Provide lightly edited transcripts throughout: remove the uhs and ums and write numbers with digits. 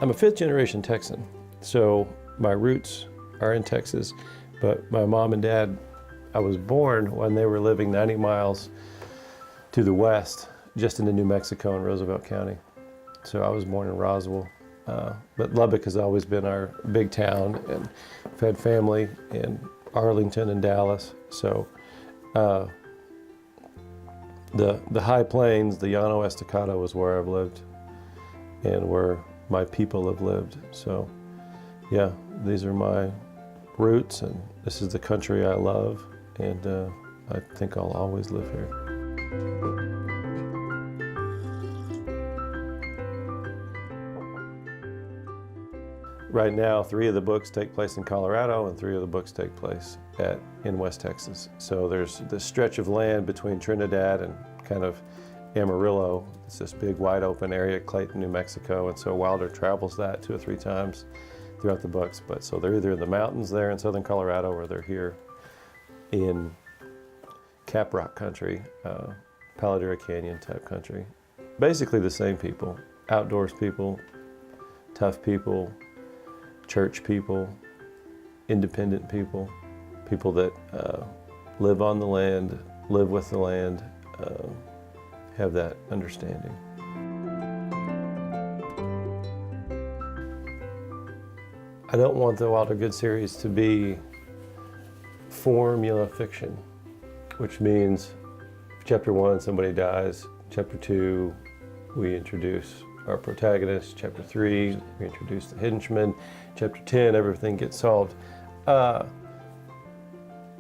I'm a fifth-generation Texan, so my roots are in Texas, but my mom and dad, I was born when they were living 90 miles to the west, just into New Mexico in Roosevelt County. So I was born in Roswell, but Lubbock has always been our big town, and we've had family in Arlington and Dallas. So the High Plains, the Llano Estacado is where I've lived and where my people have lived. So yeah, these are my roots, and this is the country I love, and I think I'll always live here. Right now, 3 of the books take place in Colorado, and 3 of the books take place in West Texas. So there's this stretch of land between Trinidad and kind of Amarillo. It's this big wide open area, Clayton, New Mexico, and so Wilder travels that 2 or 3 times throughout the books. But so they're either in the mountains there in southern Colorado, or they're here in Caprock country, Paladera Canyon type country. Basically the same people, outdoors people, tough people, church people, independent people, people that live on the land, live with the land, have that understanding. I don't want the Wilder Good series to be formula fiction, which means chapter 1, somebody dies. Chapter 2, we introduce our protagonist. Chapter 3, we introduce the henchman. Chapter 10, everything gets solved.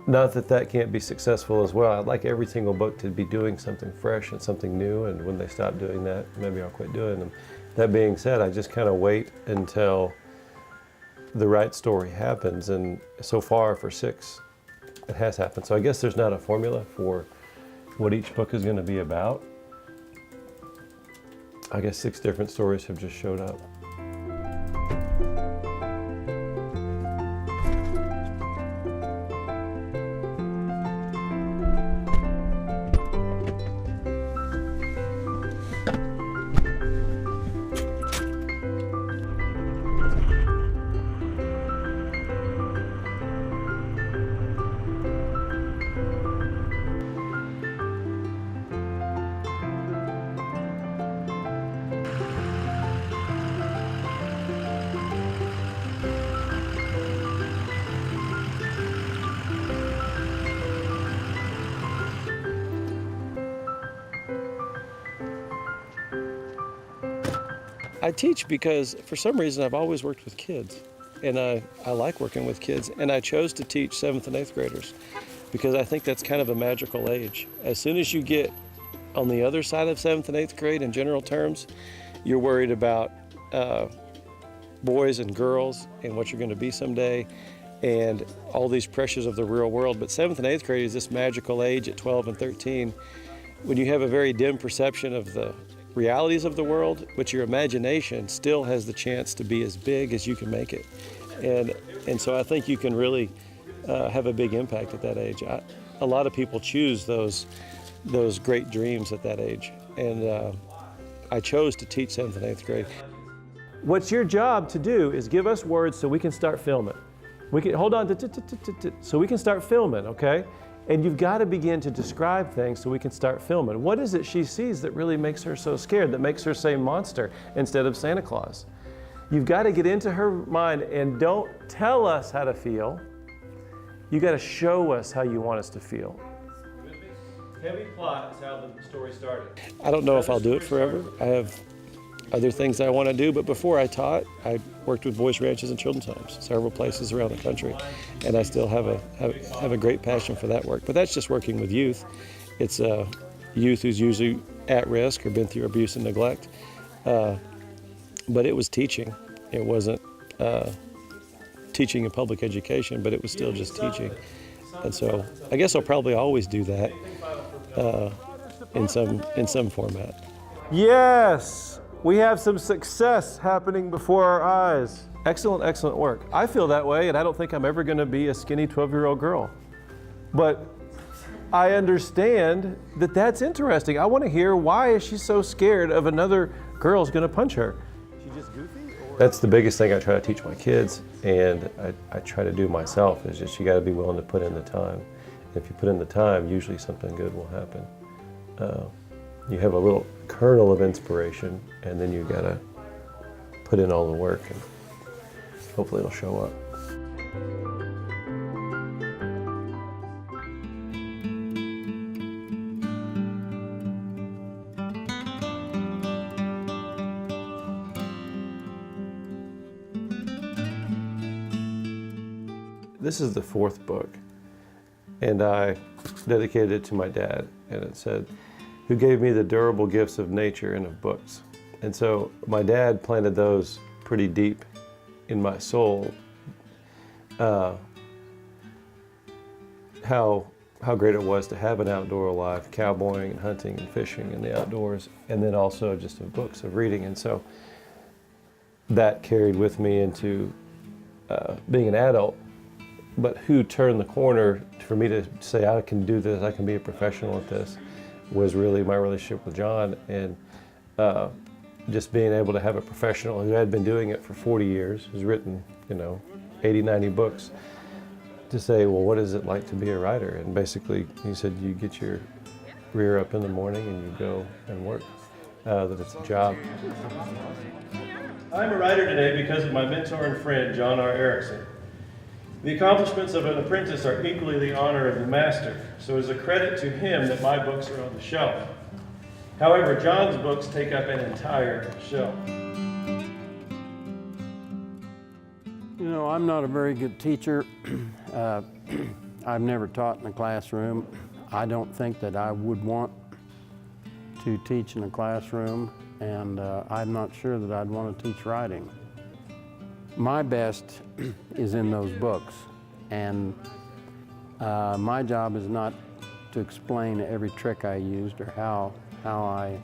Not that that can't be successful as well. I'd like every single book to be doing something fresh and something new, and when they stop doing that, maybe I'll quit doing them. That being said, I just kind of wait until the right story happens, and so far for 6, it has happened. So I guess there's not a formula for what each book is going to be about. I guess 6 different stories have just showed up. I teach because for some reason I've always worked with kids, and I like working with kids, and I chose to teach 7th and 8th graders because I think that's kind of a magical age. As soon as you get on the other side of 7th and 8th grade in general terms, you're worried about boys and girls and what you're going to be someday and all these pressures of the real world. But 7th and 8th grade is this magical age at 12 and 13 when you have a very dim perception of the realities of the world, but your imagination still has the chance to be as big as you can make it. And so I think you can really have a big impact at that age. A lot of people choose those great dreams at that age. And I chose to teach 7th and 8th grade. What's your job to do is give us words so we can start filming. We can, hold on, so we can start filming, okay? And you've got to begin to describe things so we can start filming. What is it she sees that really makes her so scared, that makes her say monster instead of Santa Claus? You've got to get into her mind and don't tell us how to feel. You got to show us how you want us to feel. Heavy plot is how the story started. I don't know if I'll do it forever. I have other things I want to do, but before I taught, I worked with voice ranches and children's homes, several places around the country, and I still have a great passion for that work. But that's just working with youth. It's youth who's usually at risk or been through abuse and neglect. But it was teaching. It wasn't teaching in public education, but it was still just teaching. And so I guess I'll probably always do that in some format. Yes, we have some success happening before our eyes. Excellent, excellent work. I feel that way, and I don't think I'm ever going to be a skinny 12-year-old girl. But I understand that that's interesting. I want to hear, why is she so scared of another girl's going to punch her? She just goofy? That's the biggest thing I try to teach my kids, and I try to do myself, is just you got to be willing to put in the time. If you put in the time, usually something good will happen. You have a little kernel of inspiration, and then you got to put in all the work, and hopefully it'll show up. This is the 4th book, and I dedicated it to my dad, and it said, "Who gave me the durable gifts of nature and of books." And so my dad planted those pretty deep in my soul, how great it was to have an outdoor life, cowboying and hunting and fishing in the outdoors, and then also just of books, of reading. And so that carried with me into being an adult. But who turned the corner for me to say, I can do this, I can be a professional at this, was really my relationship with John, and just being able to have a professional who had been doing it for 40 years, who's written, 80, 90 books, to say, well, what is it like to be a writer? And basically, he said, you get your rear up in the morning and you go and work, that it's a job. I'm a writer today because of my mentor and friend, John R. Erickson. The accomplishments of an apprentice are equally the honor of the master, so it is a credit to him that my books are on the shelf. However, John's books take up an entire shelf. I'm not a very good teacher. I've never taught in a classroom. I don't think that I would want to teach in a classroom, and I'm not sure that I'd want to teach writing. My best is in those books, and my job is not to explain every trick I used or how I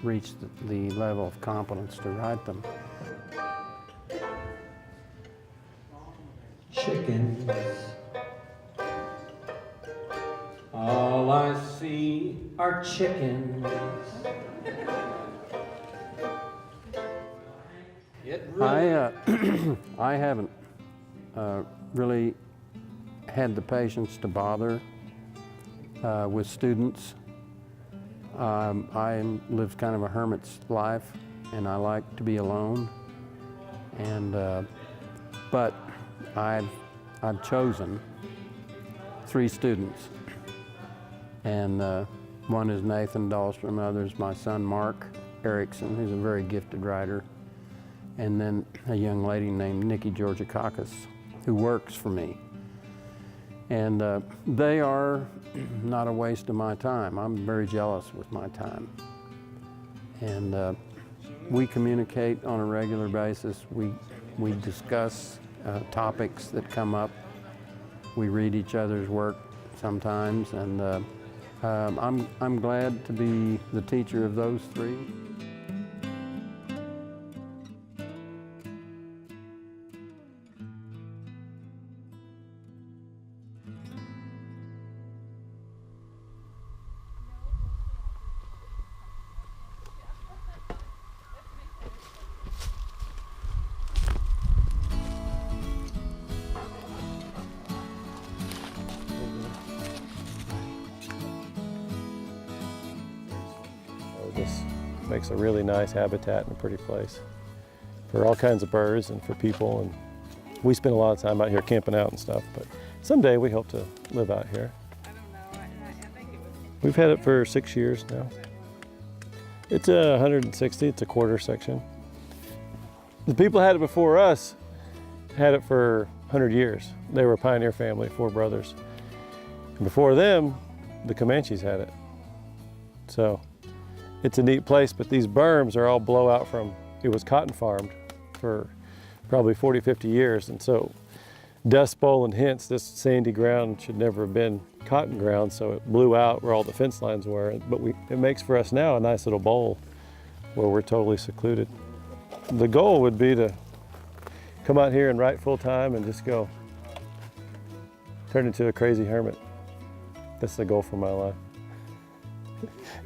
reached the level of competence to write them. Chickens, all I see are chickens. I haven't really had the patience to bother with students. I live kind of a hermit's life, and I like to be alone. And but I've chosen 3 students, and one is Nathan Dahlstrom, the other is my son Mark Erickson, who's a very gifted writer, and then a young lady named Nikki Georgakakis, who works for me. And they are not a waste of my time. I'm very jealous with my time. And we communicate on a regular basis. We discuss topics that come up. We read each other's work sometimes, and I'm glad to be the teacher of those 3. This makes a really nice habitat and a pretty place for all kinds of birds and for people. And we spend a lot of time out here camping out and stuff, but someday we hope to live out here. We've had it for 6 years now. It's 160, it's a quarter section. The people who had it before us had it for 100 years. They were a pioneer family, 4 brothers. And before them, the Comanches had it. So it's a neat place, but these berms are all blowout from, it was cotton farmed for probably 40, 50 years. And so Dust Bowl, and hence this sandy ground should never have been cotton ground, so it blew out where all the fence lines were. But it makes for us now a nice little bowl where we're totally secluded. The goal would be to come out here and write full time and just go turn into a crazy hermit. That's the goal for my life.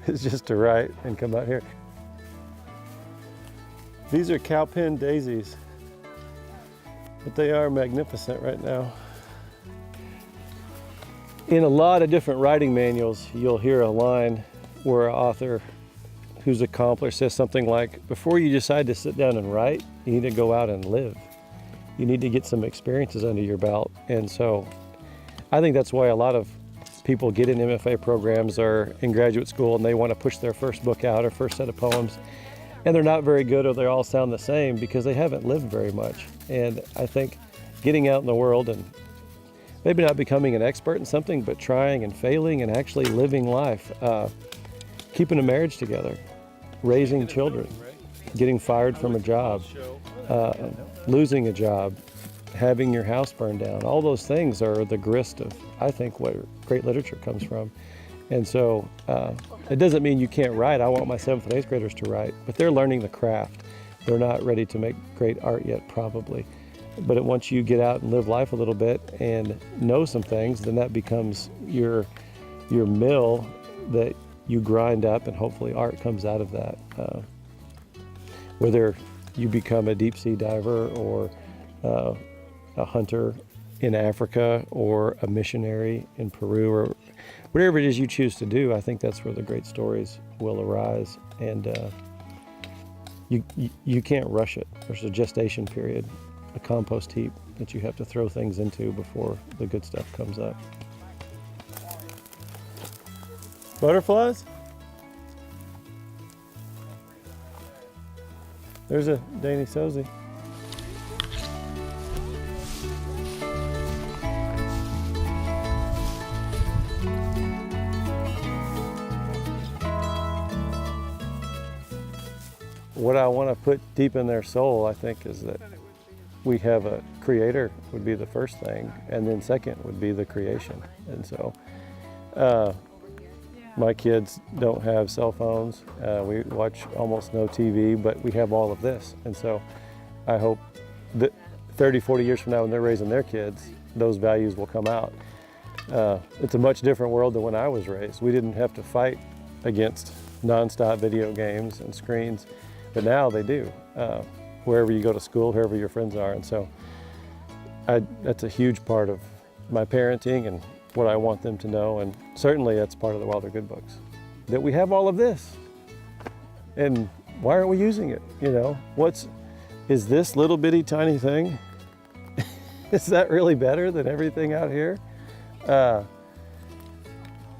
It's just to write and come out here. These are cowpen daisies, but they are magnificent right now. In a lot of different writing manuals, you'll hear a line where an author who's accomplished says something like, before you decide to sit down and write, you need to go out and live. You need to get some experiences under your belt. And so I think that's why a lot of people get in MFA programs or in graduate school and they want to push their first book out or first set of poems. And they're not very good or they all sound the same because they haven't lived very much. And I think getting out in the world and maybe not becoming an expert in something, but trying and failing and actually living life, keeping a marriage together, raising children, getting fired from a job, losing a job, having your house burned down. All those things are the grist of, I think, where great literature comes from. And so it doesn't mean you can't write. I want my 7th and 8th graders to write, but they're learning the craft. They're not ready to make great art yet, probably. But once you get out and live life a little bit and know some things, then that becomes your mill that you grind up, and hopefully art comes out of that. Whether you become a deep sea diver or a hunter in Africa or a missionary in Peru or whatever it is you choose to do, I think that's where the great stories will arise. And you can't rush it. There's a gestation period, a compost heap that you have to throw things into before the good stuff comes up. Butterflies? There's a Danny Sosie. What I want to put deep in their soul, I think, is that we have a creator would be the first thing, and then second would be the creation. And so my kids don't have cell phones. We watch almost no TV, but we have all of this. And so I hope that 30, 40 years from now, when they're raising their kids, those values will come out. It's a much different world than when I was raised. We didn't have to fight against nonstop video games and screens, but now they do. Wherever you go to school, wherever your friends are. And so that's a huge part of my parenting and what I want them to know. And certainly that's part of the Wilder Good books, that we have all of this. And why aren't we using it? You know, is this little bitty tiny thing? Is that really better than everything out here? There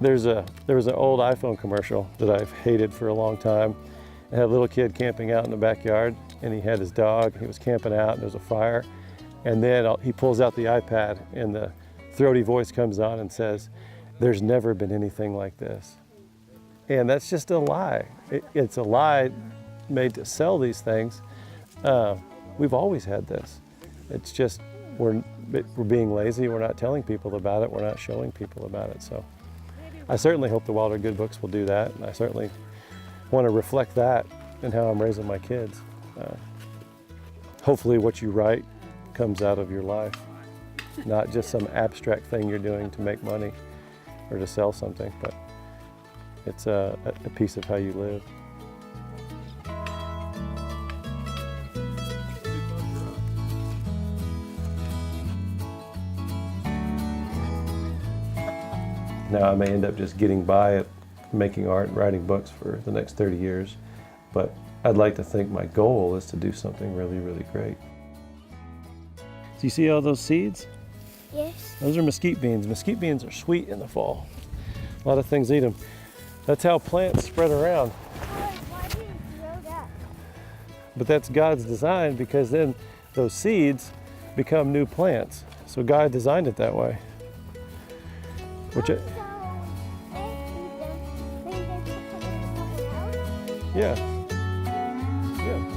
was an old iPhone commercial that I've hated for a long time. It had a little kid camping out in the backyard, and he had his dog. He was camping out, and there was a fire. And then he pulls out the iPad, and the throaty voice comes on and says, "There's never been anything like this." And that's just a lie. It's a lie made to sell these things. We've always had this. It's just we're being lazy. We're not telling people about it. We're not showing people about it. So I certainly hope the Wilder Good books will do that, and I certainly want to reflect that in how I'm raising my kids. Hopefully what you write comes out of your life, not just some abstract thing you're doing to make money or to sell something, but it's a piece of how you live. Now I may end up just getting by at making art and writing books for the next 30 years, but I'd like to think my goal is to do something really, really great. Do you see all those seeds? Yes. Those are mesquite beans. Mesquite beans are sweet in the fall. A lot of things eat them. That's how plants spread around. Why do you throw that? But that's God's design, because then those seeds become new plants. So God designed it that way. Which it, yeah. Yeah.